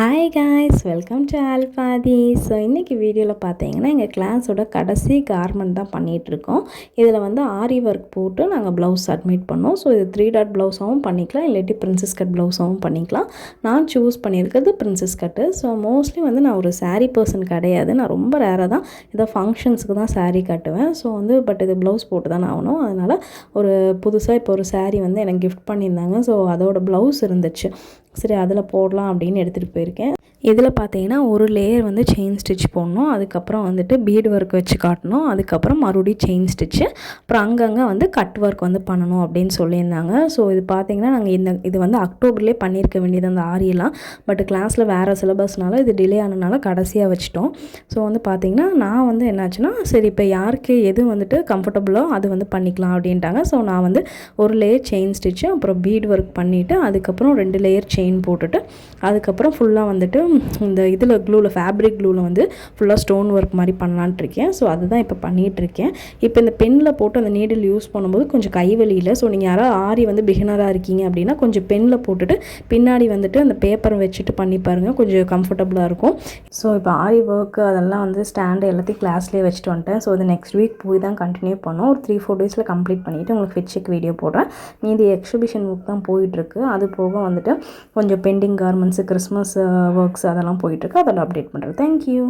Hi guys, welcome to Alpathi. So இன்றைக்கி வீடியோவில் பார்த்தீங்கன்னா எங்கள் கிளாஸோட கடைசி கார்மெண்ட் தான் பண்ணிகிட்ருக்கோம். இதில் வந்து ஆரி ஒர்க் போட்டு நாங்கள் ப்ளவுஸ் சப்மிட் பண்ணோம். ஸோ இது 3 டாட் ப்ளவுஸாகவும் பண்ணிக்கலாம், இல்லாட்டி பிரின்சஸ் கட் ப்ளவுஸாகவும் பண்ணிக்கலாம். நான் சூஸ் பண்ணியிருக்கிறது பிரின்சஸ் கட்டு. ஸோ மோஸ்ட்லி வந்து நான் ஒரு சாரீ பர்சன் கிடையாது. நான் ரொம்ப ரேராக தான் ஏதோ ஃபங்க்ஷன்ஸுக்கு தான் சாரீ கட்டுவேன். ஸோ வந்து பட் இது ப்ளவுஸ் போட்டு தான் ஆகணும். அதனால் ஒரு புதுசாக இப்போ ஒரு சாரீ வந்து எனக்கு கிஃப்ட் பண்ணியிருந்தாங்க. ஸோ அதோட ப்ளவுஸ் இருந்துச்சு. சரி அதில் போடலாம் அப்படின்னு எடுத்துகிட்டு போயிருக்கேன். இதில் பார்த்தீங்கன்னா ஒரு லேயர் வந்து செயின் ஸ்டிச் போடணும், அதுக்கப்புறம் வந்துட்டு பீட் ஒர்க் வச்சு காட்டணும், அதுக்கப்புறம் மறுபடியும் செயின் ஸ்டிச்சு, அப்புறம் அங்கங்கே வந்து கட் ஒர்க் வந்து பண்ணணும் அப்படின்னு சொல்லியிருந்தாங்க. ஸோ இது பார்த்தீங்கன்னா நாங்கள் இது வந்து அக்டோபர்லேயே பண்ணியிருக்க வேண்டியது அந்த ஆரியெல்லாம். பட் கிளாஸில் வேறு சிலபஸ்னால இது டிலே ஆனதுனால கடைசியாக வச்சுட்டோம். ஸோ வந்து பார்த்திங்கன்னா நான் வந்து என்னாச்சுன்னா சரி இப்போ யாருக்கு எது வந்துட்டு கம்ஃபர்டபுளோ அது வந்து பண்ணிக்கலாம் அப்படின்ட்டாங்க. ஸோ நான் வந்து ஒரு லேயர் செயின் ஸ்டிச்சு, அப்புறம் பீட் ஒர்க் பண்ணிவிட்டு அதுக்கப்புறம் 2 லேயர் செயின் போட்டுட்டு அதுக்கப்புறம் ஃபுல்லாக வந்துட்டு இந்த இதில் க்ளூவில் ஃபேப்ரிக் க்ளூவில் வந்து ஃபுல்லாக ஸ்டோன் ஒர்க் மாதிரி பண்ணலான்ட்டு இருக்கேன். ஸோ அதுதான் இப்போ பண்ணிகிட்ருக்கேன். இப்போ இந்த பெனில் போட்டு அந்த நீடில் யூஸ் பண்ணும்போது கொஞ்சம் கைவலியில். ஸோ நீங்கள் யாராவது ஆரி வந்து பிகினராக இருக்கீங்க அப்படின்னா கொஞ்சம் பெனில் போட்டுட்டு பின்னாடி வந்துட்டு அந்த பேப்பரை வச்சுட்டு பண்ணி பாருங்கள், கொஞ்சம் கம்ஃபர்டபுளாக இருக்கும். ஸோ இப்போ ஆரி ஒர்க்கு அதெல்லாம் வந்து ஸ்டாண்டு எல்லாத்தையும் கிளாஸ்லேயே வச்சுட்டு வந்துட்டேன். ஸோ அது நெக்ஸ்ட் வீக் போய் தான் கண்டினியூ பண்ணோம். ஒரு 3-4 டேஸில் கம்ப்ளீட் பண்ணிவிட்டு உங்களுக்கு ஃபிட் செக் வீடியோ போடுறேன். மீதி எக்ஸிபிஷன் ஒர்க் தான் போயிட்டுருக்கு. அது போக வந்துட்டு கொஞ்சம் பெண்டிங் கார்மெண்ட்ஸு, கிறிஸ்மஸ் ஒர்க்ஸ் அதெல்லாம் போயிட்டுருக்கு. அதெல்லாம் அப்டேட் பண்ணுறேன். தேங்க்யூ.